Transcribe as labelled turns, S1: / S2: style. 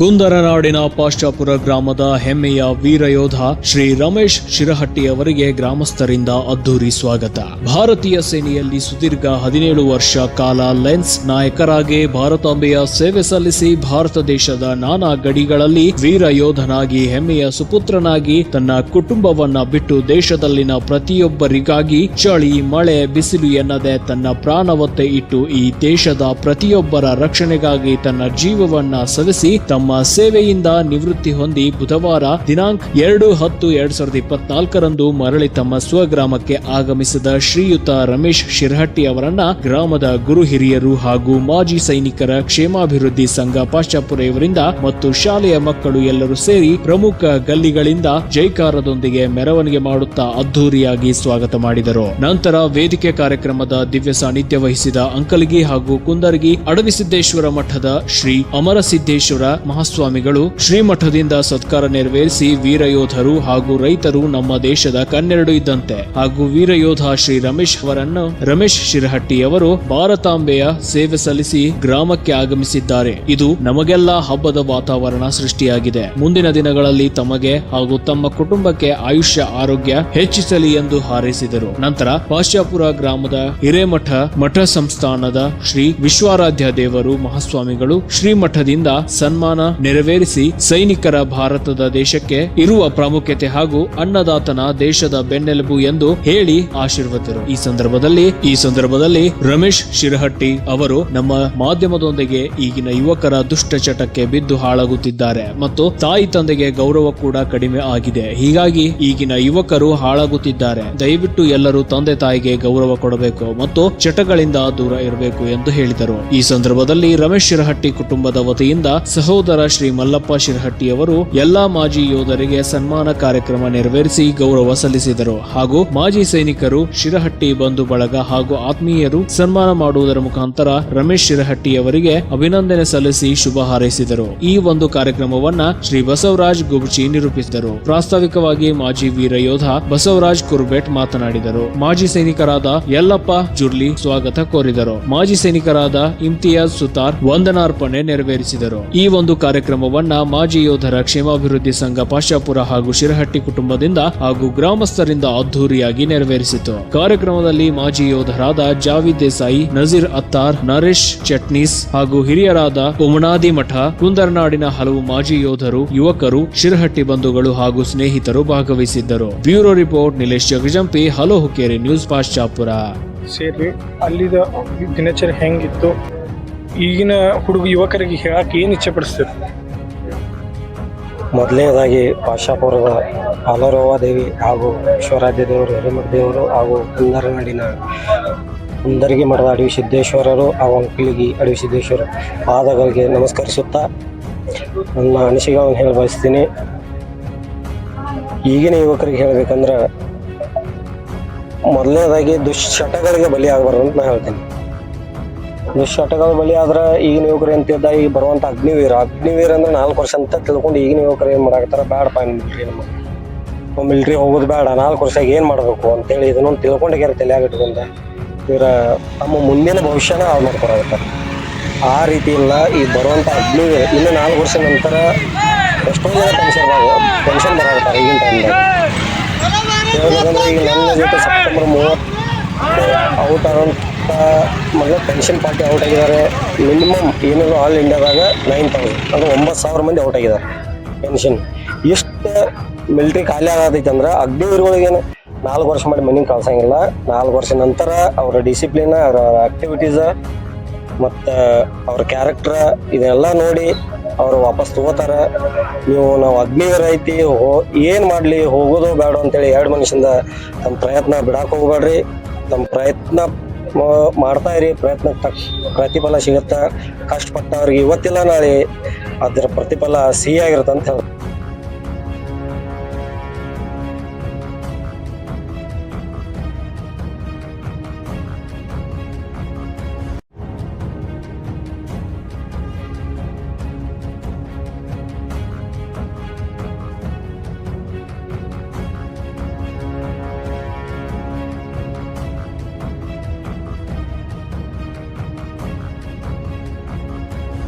S1: ಕುಂದರನಾಡಿನ ಪಾಶ್ಚಾಪುರ ಗ್ರಾಮದ ಹೆಮ್ಮೆಯ ವೀರಯೋಧ ಶ್ರೀ ರಮೇಶ್ ಶಿರಹಟ್ಟಿ ಅವರಿಗೆ ಗ್ರಾಮಸ್ಥರಿಂದ ಅದ್ದೂರಿ ಸ್ವಾಗತ. ಭಾರತೀಯ ಸೇನೆಯಲ್ಲಿ ಸುದೀರ್ಘ 17 ವರ್ಷ ಕಾಲ ಲೆನ್ಸ್ ನಾಯಕರಾಗಿ ಭಾರತಾಂಬೆಯ ಸೇವೆ ಸಲ್ಲಿಸಿ ಭಾರತ ದೇಶದ ನಾನಾ ಗಡಿಗಳಲ್ಲಿ ವೀರಯೋಧನಾಗಿ ಹೆಮ್ಮೆಯ ಸುಪುತ್ರನಾಗಿ ತನ್ನ ಕುಟುಂಬವನ್ನ ಬಿಟ್ಟು ದೇಶದಲ್ಲಿನ ಪ್ರತಿಯೊಬ್ಬರಿಗಾಗಿ ಚಳಿ ಮಳೆ ಬಿಸಿಲು ಎನ್ನದೆ ತನ್ನ ಪ್ರಾಣವತ್ತೆ ಇಟ್ಟು ಈ ದೇಶದ ಪ್ರತಿಯೊಬ್ಬರ ರಕ್ಷಣೆಗಾಗಿ ತನ್ನ ಜೀವವನ್ನ ಸವೆಸಿ ತಮ್ಮ ಸೇವೆಯಿಂದ ನಿವೃತ್ತಿ ಹೊಂದಿ ಬುಧವಾರ ದಿನಾಂಕ 2/10/2024 ಮರಳಿ ತಮ್ಮ ಸ್ವಗ್ರಾಮಕ್ಕೆ ಆಗಮಿಸಿದ ಶ್ರೀಯುತ ರಮೇಶ್ ಶಿರಹಟ್ಟಿ ಅವರನ್ನ ಗ್ರಾಮದ ಗುರು ಹಿರಿಯರು ಹಾಗೂ ಮಾಜಿ ಸೈನಿಕರ ಕ್ಷೇಮಾಭಿವೃದ್ಧಿ ಸಂಘ ಪಾಶ್ಚಾಪುರ ಇವರಿಂದ ಮತ್ತು ಶಾಲೆಯ ಮಕ್ಕಳು ಎಲ್ಲರೂ ಸೇರಿ ಪ್ರಮುಖ ಗಲ್ಲಿಗಳಿಂದ ಜೈಕಾರದೊಂದಿಗೆ ಮೆರವಣಿಗೆ ಮಾಡುತ್ತಾ ಅದ್ದೂರಿಯಾಗಿ ಸ್ವಾಗತ ಮಾಡಿದರು. ನಂತರ ವೇದಿಕೆ ಕಾರ್ಯಕ್ರಮದ ದಿವ್ಯ ಸಾನ್ನಿಧ್ಯ ವಹಿಸಿದ ಅಂಕಲಗಿ ಹಾಗೂ ಕುಂದರ್ಗಿ ಅಡವಿಸಿದ್ದೇಶ್ವರ ಮಠದ ಶ್ರೀ ಅಮರಸಿದ್ದೇಶ್ವರ ಮಹಾಸ್ವಾಮಿಗಳು ಶ್ರೀಮಠದಿಂದ ಸತ್ಕಾರ ನೆರವೇರಿಸಿ ವೀರಯೋಧರು ಹಾಗೂ ರೈತರು ನಮ್ಮ ದೇಶದ ಕನ್ನೆರಡು ಇದ್ದಂತೆ ಹಾಗೂ ವೀರಯೋಧ ಶ್ರೀ ರಮೇಶ್ ಶಿರಹಟ್ಟಿ ಅವರು ಭಾರತಾಂಬೆಯ ಸೇವೆ ಸಲ್ಲಿಸಿ ಗ್ರಾಮಕ್ಕೆ ಆಗಮಿಸಿದ್ದಾರೆ. ಇದು ನಮಗೆಲ್ಲ ಹಬ್ಬದ ವಾತಾವರಣ ಸೃಷ್ಟಿಯಾಗಿದೆ. ಮುಂದಿನ ದಿನಗಳಲ್ಲಿ ತಮಗೆ ಹಾಗೂ ತಮ್ಮ ಕುಟುಂಬಕ್ಕೆ ಆಯುಷ್ಯ ಆರೋಗ್ಯ ಹೆಚ್ಚಿಸಲಿ ಎಂದು ಹಾರೈಸಿದರು. ನಂತರ ಪಾಶ್ಚಾಪುರ ಗ್ರಾಮದ ಹಿರೇಮಠ ಮಠ ಸಂಸ್ಥಾನದ ಶ್ರೀ ವಿಶ್ವಾರಾಧ್ಯ ದೇವರು ಮಹಾಸ್ವಾಮಿಗಳು ಶ್ರೀಮಠದಿಂದ ಸನ್ಮಾನ ನೆರವೇರಿಸಿ ಸೈನಿಕರ ಭಾರತದ ದೇಶಕ್ಕೆ ಇರುವ ಪ್ರಾಮುಖ್ಯತೆ ಹಾಗೂ ಅನ್ನದಾತನ ದೇಶದ ಬೆನ್ನೆಲುಬು ಎಂದು ಹೇಳಿ ಆಶೀರ್ವದರು. ಈ ಸಂದರ್ಭದಲ್ಲಿ ರಮೇಶ್ ಶಿರಹಟ್ಟಿ ಅವರು ನಮ್ಮ ಮಾಧ್ಯಮದೊಂದಿಗೆ ಈಗಿನ ಯುವಕರ ದುಷ್ಟ ಚಟಕ್ಕೆ ಬಿದ್ದು ಹಾಳಾಗುತ್ತಿದ್ದಾರೆ ಮತ್ತು ತಾಯಿ ತಂದೆಗೆ ಗೌರವ ಕೂಡ ಕಡಿಮೆ ಆಗಿದೆ. ಹೀಗಾಗಿ ಈಗಿನ ಯುವಕರು ಹಾಳಾಗುತ್ತಿದ್ದಾರೆ. ದಯವಿಟ್ಟು ಎಲ್ಲರೂ ತಂದೆ ತಾಯಿಗೆ ಗೌರವ ಕೊಡಬೇಕು ಮತ್ತು ಚಟಗಳಿಂದ ದೂರ ಇರಬೇಕು ಎಂದು ಹೇಳಿದರು. ಈ ಸಂದರ್ಭದಲ್ಲಿ ರಮೇಶ್ ಶಿರಹಟ್ಟಿ ಕುಟುಂಬದ ವತಿಯಿಂದ ಸಹೋದರ ಶ್ರೀ ಮಲ್ಲಪ್ಪ ಶಿರಹಟ್ಟಿ ಅವರು ಎಲ್ಲಾ ಮಾಜಿ ಯೋಧರಿಗೆ ಸನ್ಮಾನ ಕಾರ್ಯಕ್ರಮ ನೆರವೇರಿಸಿ ಗೌರವ ಸಲ್ಲಿಸಿದರು ಹಾಗೂ ಮಾಜಿ ಸೈನಿಕರು ಶಿರಹಟ್ಟಿ ಬಂಧು ಬಳಗ ಹಾಗೂ ಆತ್ಮೀಯರು ಸನ್ಮಾನ ಮಾಡುವುದರ ಮುಖಾಂತರ ರಮೇಶ್ ಶಿರಹಟ್ಟಿ ಅವರಿಗೆ ಅಭಿನಂದನೆ ಸಲ್ಲಿಸಿ ಶುಭ ಹಾರೈಸಿದರು. ಈ ಒಂದು ಕಾರ್ಯಕ್ರಮವನ್ನ ಶ್ರೀ ಬಸವರಾಜ್ ಗುಬ್ಚಿ ನಿರೂಪಿಸಿದರು. ಪ್ರಾಸ್ತಾವಿಕವಾಗಿ ಮಾಜಿ ವೀರ ಯೋಧ ಬಸವರಾಜ್ ಕುರ್ಬೆಟ್ ಮಾತನಾಡಿದರು. ಮಾಜಿ ಸೈನಿಕರಾದ ಯಲ್ಲಪ್ಪ ಜುರ್ಲಿ ಸ್ವಾಗತ ಕೋರಿದರು. ಮಾಜಿ ಸೈನಿಕರಾದ ಇಮ್ತಿಯಾಜ್ ಸುತಾರ್ ವಂದನಾರ್ಪಣೆ ನೆರವೇರಿಸಿದರು. ಈ ಒಂದು ಕಾರ್ಯಕ್ರಮವನ್ನ ಮಾಜಿ ಯೋಧರ ಕ್ಷೇಮಾಭಿವೃದ್ಧಿ ಸಂಘ ಪಾಶ್ಚಾಪುರ ಹಾಗೂ ಶಿರಹಟ್ಟಿ ಕುಟುಂಬದಿಂದ ಹಾಗೂ ಗ್ರಾಮಸ್ಥರಿಂದ ಅದ್ದೂರಿಯಾಗಿ ನೆರವೇರಿಸಿತು. ಕಾರ್ಯಕ್ರಮದಲ್ಲಿ ಮಾಜಿ ಯೋಧರಾದ ಜಾವಿದ್ ದೇಸಾಯಿ, ನಜೀರ್ ಅತ್ತಾರ್, ನರೇಶ್ ಚಟ್ನೀಸ್ ಹಾಗೂ ಹಿರಿಯರಾದ ಉಮನಾದಿ ಮಠ, ಕುಂದರನಾಡಿನ ಹಲವು ಮಾಜಿ ಯೋಧರು, ಯುವಕರು, ಶಿರಹಟ್ಟಿ ಬಂಧುಗಳು ಹಾಗೂ ಸ್ನೇಹಿತರು ಭಾಗವಹಿಸಿದ್ದರು. Bureau report Nilesh Jagajampi, hello Hukkeri news Pashchapur.
S2: ಸೇರಿ ಅಲ್ಲಿದ ದಿನಚರಿ ಹೆಂಗಿತ್ತು, ಈಗಿನ ಯುವಕರಿಗೆ ಹೇಳಕ್ಕೆ ಏನು ಇಚ್ಛೆ ಪಡಿಸ್ತೀರಿ?
S3: ಮೊದಲನೇದಾಗಿ ಪಾಶ್ಚಾಪುರದ ಹಾಲರವ್ವ ದೇವಿ ಹಾಗೂ ವಿಶ್ವರಾಧ್ಯ ದೇವರು, ಹಿರೇಮಠ ದೇವರು ಹಾಗೂ ಕುಂದರನಾಡಿನ ಕುಂದರ್ಗಿ ಮಠದ ಅಡವಿ ಸಿದ್ದೇಶ್ವರರು ಹಾಗೂ ಅಂಕಲಗಿ ಅಡವಿ ಸಿದ್ದೇಶ್ವರ ಪಾದಗಳಿಗೆ ನಮಸ್ಕರಿಸುತ್ತಾ ನನ್ನ ಅನಿಸಿಕೆಗಳನ್ನು ಹೇಳಿ ಬಯಸ್ತೀನಿ. ಈಗಿನ ಯುವಕರಿಗೆ ಹೇಳಬೇಕಂದ್ರೆ ಮೊದಲನೇದಾಗಿ ದುಶ್ಚಟಗಳಿಗೆ ಬಲಿ ಆಗಬಾರ್ದು ಅಂತ ನಾನು ಹೇಳ್ತೀನಿ. ದುಶ್ಚಟಗಳು ಬಲಿ ಆದ್ರೆ ಈಗಿನ ಯುವಕರು ಎಂತಿದ್ದ ಈಗ ಬರುವಂಥ ಅಗ್ನಿವೀರ ಅಂದ್ರೆ 4 ವರ್ಷ ಅಂತ ತಿಳ್ಕೊಂಡು ಈಗಿನ ಯುವಕರು ಏನು ಮಾಡಾಕತ್ತಾರ, ಬೇಡಪ್ಪ ಮಿಲ್ಟ್ರಿ ಹೋಗೋದು ಬೇಡ, 4 ವರ್ಷಕ್ಕೆ ಏನು ಮಾಡಬೇಕು ಅಂತೇಳಿ ಇದನ್ನೊಂದು ತಿಳ್ಕೊಂಡಾಗ್ಯಾರ ತಲೆಯಾಗ ಇಟ್ಕೊಂಡ ಇವರ ತಮ್ಮ ಮುಂದಿನ ಭವಿಷ್ಯನ ಹಾಳು ಮಾಡ್ಕೊಳಕತ್ತಾರೆ. ಆ ರೀತಿ ಇಲ್ಲ. ಈಗ ಬರುವಂಥ ಅಗ್ನಿವೀರ ಇನ್ನು 4 ವರ್ಷ ನಂತರ ಎಷ್ಟೋ ಜನ ಟೆನ್ಷನ್ ಬರಾಕತ್ತಾರೆ ಈಗಿನ ಟೈಮ್ದಾಗ. ಹೇಳ್ಬೇಕಂದ್ರೆ ಈಗ ನನ್ನ ಜೊತೆ ಸೆಪ್ಟೆಂಬರ್ 30 ಔಟ್ ಆಗೋಂಥ ಮೊದಲು ಪೆನ್ಷನ್ ಪಾರ್ಟಿ ಔಟ್ ಆಗಿದ್ದಾರೆ. ಮಿನಿಮಮ್ ಏನಿದ್ರು ಆಲ್ ಇಂಡಿಯಾದಾಗ 9,000 ಅಂದರೆ 9,000 ಮಂದಿ ಔಟ್ ಆಗಿದ್ದಾರೆ ಪೆನ್ಷನ್. ಇಷ್ಟು ಮಿಲ್ಟ್ರಿ ಖಾಲಿ ಆಗತೈತೆ ಅಂದ್ರೆ ಅಗ್ನಿವೀರಗಳಿಗೇನು 4 ವರ್ಷ ಮಾಡಿ ಮನೆಗೆ ಕಳ್ಸಂಗಿಲ್ಲ. 4 ವರ್ಷ ನಂತರ ಅವರ ಡಿಸಿಪ್ಲಿನ್, ಅವರ ಆಕ್ಟಿವಿಟೀಸ ಮತ್ತು ಅವ್ರ ಕ್ಯಾರೆಕ್ಟರ್ ಇದೆಲ್ಲ ನೋಡಿ ಅವರು ವಾಪಸ್ ತಗೋತಾರೆ. ನಾವು ಅಗ್ನಿವೀರ ಐತಿ ಏನು ಮಾಡಲಿ ಹೋಗೋದು ಬೇಡ ಅಂತೇಳಿ 2 ಮನುಷ್ಯಂದ ತಮ್ಮ ಪ್ರಯತ್ನ ಬಿಡಾಕೆ ಹೋಗ್ಬೇಡ್ರಿ. ತಮ್ಮ ಪ್ರಯತ್ನ ಮಾಡ್ತಾ ಇರಿ. ಪ್ರತಿಫಲ ಸಿಗುತ್ತಾ. ಕಷ್ಟಪಟ್ಟವ್ರಿಗೆ ಇವತ್ತಿಲ್ಲ ನಾಳೆ ಅದರ ಪ್ರತಿಫಲ ಸಿಹಿಯಾಗಿರುತ್ತೆ ಅಂತ ಹೇಳಿ